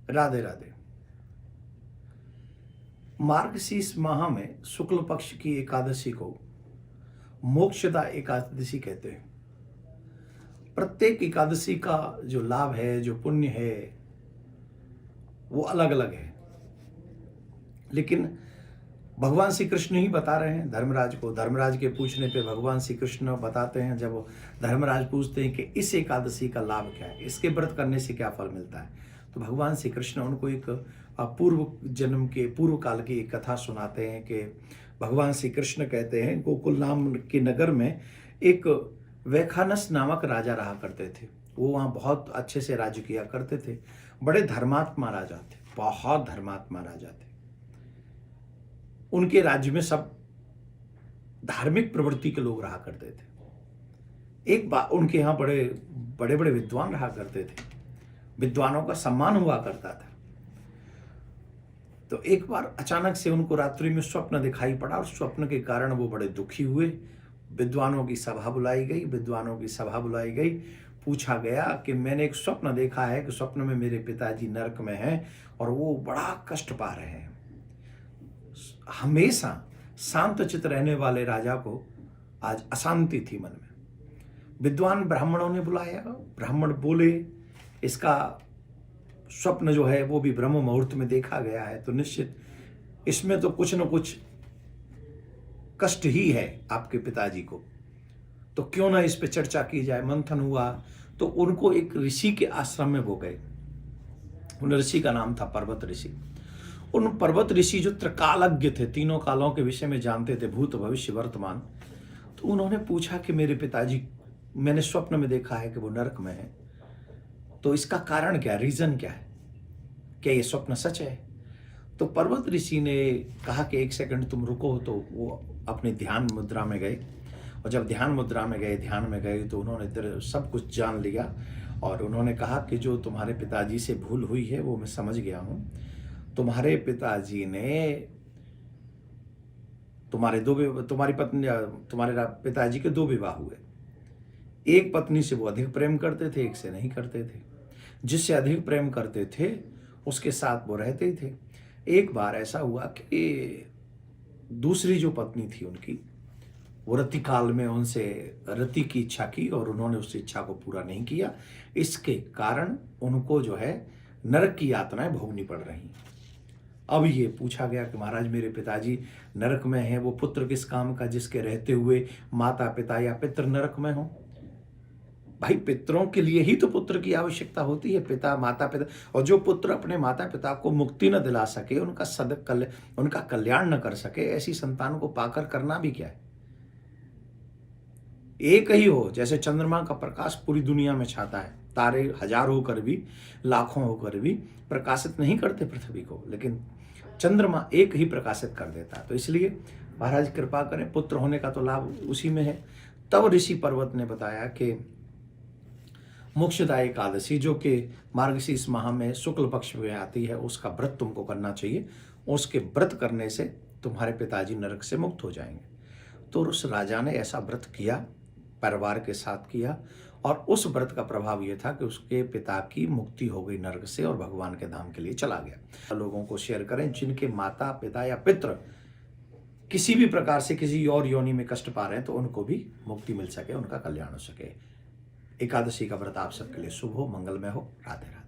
राधे राधे। मार्गशीर्ष माह में शुक्ल पक्ष की एकादशी को मोक्षदा एकादशी कहते हैं। प्रत्येक एकादशी का जो लाभ है, जो पुण्य है, वो अलग अलग है, लेकिन भगवान श्री कृष्ण ही बता रहे हैं धर्मराज को। धर्मराज के पूछने पे भगवान श्री कृष्ण बताते हैं, जब धर्मराज पूछते हैं कि इस एकादशी का लाभ क्या है, इसके व्रत करने से क्या फल मिलता है, तो भगवान श्री कृष्ण उनको एक पूर्व जन्म के पूर्व काल की एक कथा सुनाते हैं कि भगवान श्री कृष्ण कहते हैं गोकुल नाम के नगर में एक वैखानस नामक राजा रहा करते थे। वो वहाँ बहुत अच्छे से राज्य किया करते थे। बड़े धर्मात्मा राजा थे, बहुत धर्मात्मा राजा थे। उनके राज्य में सब धार्मिक प्रवृत्ति के लोग रहा करते थे। एक बार उनके यहाँ बड़े बड़े बड़े विद्वान रहा करते थे, विद्वानों का सम्मान हुआ करता था। तो एक बार अचानक से उनको रात्रि में स्वप्न दिखाई पड़ा और स्वप्न के कारण वो बड़े दुखी हुए। विद्वानों की सभा बुलाई गई, पूछा गया कि मैंने एक स्वप्न देखा है कि स्वप्न में मेरे पिताजी नरक में हैं और वो बड़ा कष्ट पा रहे हैं। हमेशा शांत चित्त रहने वाले राजा को आज अशांति थी मन में। विद्वान ब्राह्मणों ने बुलाया, ब्राह्मण बोले इसका स्वप्न जो है वो भी ब्रह्म मुहूर्त में देखा गया है, तो निश्चित इसमें तो कुछ न कुछ कष्ट ही है आपके पिताजी को, तो क्यों ना इस पे चर्चा की जाए। मंथन हुआ तो उनको एक ऋषि के आश्रम में वो गए। उन ऋषि का नाम था पर्वत ऋषि। उन पर्वत ऋषि जो त्रिकालज्ञ थे, तीनों कालों के विषय में जानते थे, भूत भविष्य वर्तमान। तो उन्होंने पूछा कि मेरे पिताजी, मैंने स्वप्न में देखा है कि वो नरक में है, तो इसका कारण क्या, रीजन क्या है, क्या ये स्वप्न सच है? तो पर्वत ऋषि ने कहा कि एक सेकंड तुम रुको। तो वो अपने ध्यान मुद्रा में गए, और जब ध्यान में गए तो उन्होंने सब कुछ जान लिया। और उन्होंने कहा कि जो तुम्हारे पिताजी से भूल हुई है वो मैं समझ गया हूँ। तुम्हारे पिताजी ने तुम्हारी पत्नी, तुम्हारे पिताजी के 2 विवाह हुए। एक पत्नी से वो अधिक प्रेम करते थे, एक से नहीं करते थे। जिससे अधिक प्रेम करते थे उसके साथ वो रहते ही थे। एक बार ऐसा हुआ कि दूसरी जो पत्नी थी उनकी, वो रति काल में उनसे रति की इच्छा की और उन्होंने उस इच्छा को पूरा नहीं किया। इसके कारण उनको जो है नरक की यातनाएं भोगनी पड़ रही। अब ये पूछा गया कि महाराज मेरे पिताजी नरक में हैं, वो पुत्र किस काम का जिसके रहते हुए माता पिता या पितृ नरक में हो? भाई पितरों के लिए ही तो पुत्र की आवश्यकता होती है, पिता माता पिता। और जो पुत्र अपने माता पिता को मुक्ति न दिला सके, उनका कल्याण न कर सके, ऐसी संतान को पाकर करना भी क्या है? एक ही हो, जैसे चंद्रमा का प्रकाश पूरी दुनिया में छाता है, तारे हजार होकर भी, लाखों होकर भी प्रकाशित नहीं करते पृथ्वी को, लेकिन चंद्रमा एक ही प्रकाशित कर देता। तो इसलिए महाराज कृपा करें, पुत्र होने का तो लाभ उसी में है। तब ऋषि पर्वत ने बताया कि मोक्षदा एकादशी जो कि मार्गशीर्ष माह में शुक्ल पक्ष में आती है, उसका व्रत तुमको करना चाहिए। उसके व्रत करने से तुम्हारे पिताजी नरक से मुक्त हो जाएंगे। तो उस राजा ने ऐसा व्रत किया, परिवार के साथ किया, और उस व्रत का प्रभाव यह था कि उसके पिता की मुक्ति हो गई नरक से और भगवान के धाम के लिए चला गया। लोगों को शेयर करें जिनके माता पिता या पितृ किसी भी प्रकार से किसी और योनि में कष्ट पा रहे हैं, तो उनको भी मुक्ति मिल सके, उनका कल्याण हो सके। एकादशी का व्रत आप सबके लिए शुभ हो, मंगलमय हो। राधे राधे।